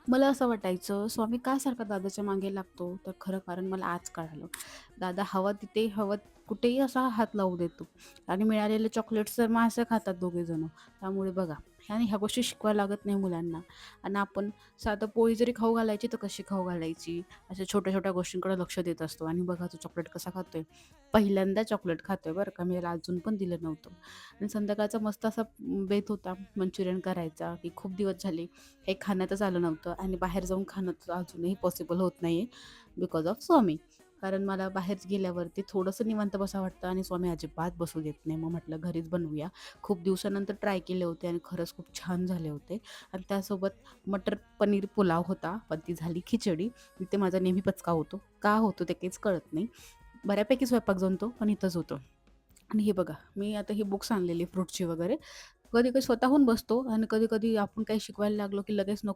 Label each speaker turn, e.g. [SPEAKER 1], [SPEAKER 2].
[SPEAKER 1] मला असं वाटायचं, स्वामी का सारखा दादाच्या मागे लागतो? तर खरं कारण मला आज कळालं. दादा हवा तिथे हवं कुठेही असा हात लावू देतो आणि मिळालेले चॉकलेट्स तर मग असं खातात दोघेजणं. त्यामुळे बघा आणि ह्या गोष्टी शिकवायला लागत नाही मुलांना आणि आपण साधं पोळी जरी खाऊ घालायची, तर कशी खाऊ घालायची, अशा छोट्या-छोट्या गोष्टींकडे लक्ष देत असतो आणि बघा तो चॉकलेट कसा खातोय. पहिल्यांदा चॉकलेट खातोय बरं का, मी याला अजून पण दिलं नव्हतं आणि संध्याकाळचा मस्त असा बेत होता मंचुरियन करायचा, की खूप दिवस झाले हे खाण्यातच आलं नव्हतं आणि बाहेर जाऊन खाणं तर अजूनही पॉसिबल होत नाहीये बिकॉज ऑफ स्वामी. कारण मला बाहेर गेल्यावरती थोडंसं निवांत बसावं वाटतं आणि स्वामी अजिबात बसू देत नाही. मग म्हटलं घरीच बनवूया. खूप दिवसानंतर ट्राय केले होते आणि खरंच खूप छान झाले होते आणि त्यासोबत मटर पनीर पुलाव होता, पण ती झाली खिचडी. इथे माझा नेहमी पचका होतो. का होतो ते काहीच कळत नाही. बऱ्यापैकी स्वयंपाक जमतो, पण इथंच होतो. आणि हे बघा, मी आता ही बुक्स आणलेली फ्रूटची वगैरे. कधी-कधी स्वतःहून बसतो आणि कधी-कधी आपण काही शिकवायला लागलो, की लगेच नको